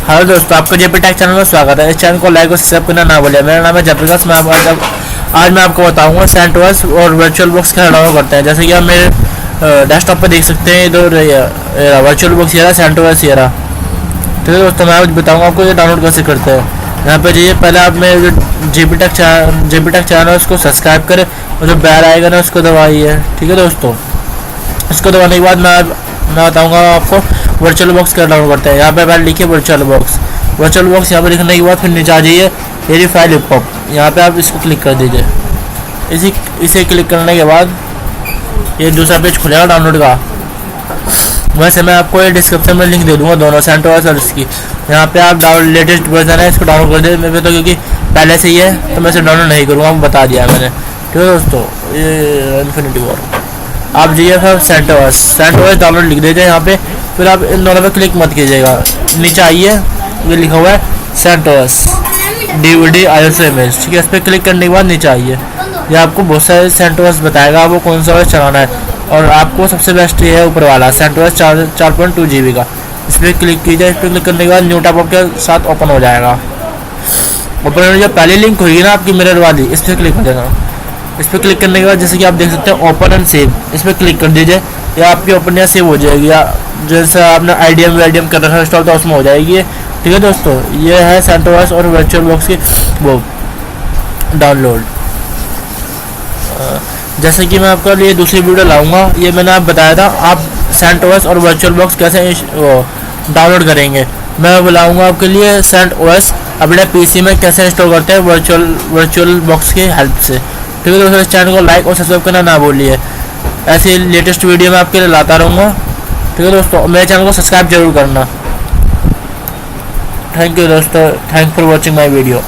Hello दोस्तों, आपको JP take channel में स्वागत है। इस चैनल को लाइक और सब्सक्राइब करना ना भूलिए। मेरा नाम है जयप्रकाश। आज मैं आपको बताऊंगा सेंटोस और वर्चुअल बॉक्स कैसे डाउनलोड करते हैं। जैसे कि आप मेरे डेस्कटॉप पर देख सकते हैं, इधर वर्चुअल बॉक्स ये रहा, सेंटोस ये रहा। ठीक है दोस्तों, मैं आज बताऊँगा आपको ये डाउनलोड कैसे करते हैं। यहाँ पे जाइए, पहले आप मेरे जेपी टेक चैनल उसको सब्सक्राइब करें और जो बेल आएगा ना उसको दबाइए। ठीक है दोस्तों, इसको दबाने के बाद मैं बताऊँगा आपको वर्चुअल बॉक्स कैसे डाउनलोड करते हैं। यहाँ पे पहले लिखिए वर्चुअल बॉक्स यहाँ पे लिखने के बाद फिर नीचे आ जाइए, मेरी फाइल हिप हॉप, यहाँ पे आप इसको क्लिक कर दीजिए। इसे क्लिक करने के बाद ये दूसरा पेज खुलेगा डाउनलोड का। वैसे मैं आपको ये डिस्क्रिप्शन में लिंक दे दूँगा दोनों, सेंटोस और इसकी। यहाँ पे आप लेटेस्ट वर्जन है, इसको डाउनलोड कर दीजिए। मेरे तो क्योंकि पहले से ही है तो मैं इसे डाउनलोड नहीं करूँगा, बता दिया है मैंने। ठीक है दोस्तों, ये इन्फिनिटी वॉर आप जाइए फिर सेंटोस डाउनलोड लिख दीजिए यहाँ पे। फिर आप इन दोनों पे क्लिक मत कीजिएगा, नीचे आइए, ये लिखा हुआ है सेंटोस DVD ISO इमेज। ठीक है, इस पर क्लिक करने के बाद नीचे आइए, ये आपको बहुत सारे सेंटोस बताएगा वो कौन सा चलाना है। और आपको सबसे बेस्ट ये है ऊपर वाला सेंटोस 4.2 GB का। इस पर क्लिक कीजिए। इस पर क्लिक करने के बाद न्यू टैब के साथ ओपन हो जाएगा। ओपन होने जो पहली लिंक होगी ना आपकी मिरर वाली, इस पर क्लिक कर देना। इस पर क्लिक करने के बाद जैसे कि आप देख सकते हैं ओपन एंड सेव, इस पर क्लिक कर दीजिए, या आपकी ओपन या सेव हो जाएगी, या जैसे आपने आईडीएम कर रखा है इंस्टॉल तो उसमें हो जाएगी। ठीक है दोस्तों, ये है सेंटोस और वर्चुअल बॉक्स की वो डाउनलोड। जैसे कि मैं आपके लिए दूसरी वीडियो लाऊंगा, ये मैंने आप बताया था आप सेंटोस और वर्चुअल बॉक्स कैसे डाउनलोड करेंगे। मैं बुलाऊंगा आपके लिए सेंटोस अपने पीसी में कैसे इंस्टॉल करते हैं वर्चुअल बॉक्स की हेल्प से। ठीक है दोस्तों, इस चैनल को लाइक और सब्सक्राइब करना ना भूलिए। ऐसे लेटेस्ट वीडियो मैं आपके लिए लाता रहूँगा। ठीक है दोस्तों, मेरे चैनल को सब्सक्राइब जरूर करना। थैंक यू दोस्तों, thank for watching my video.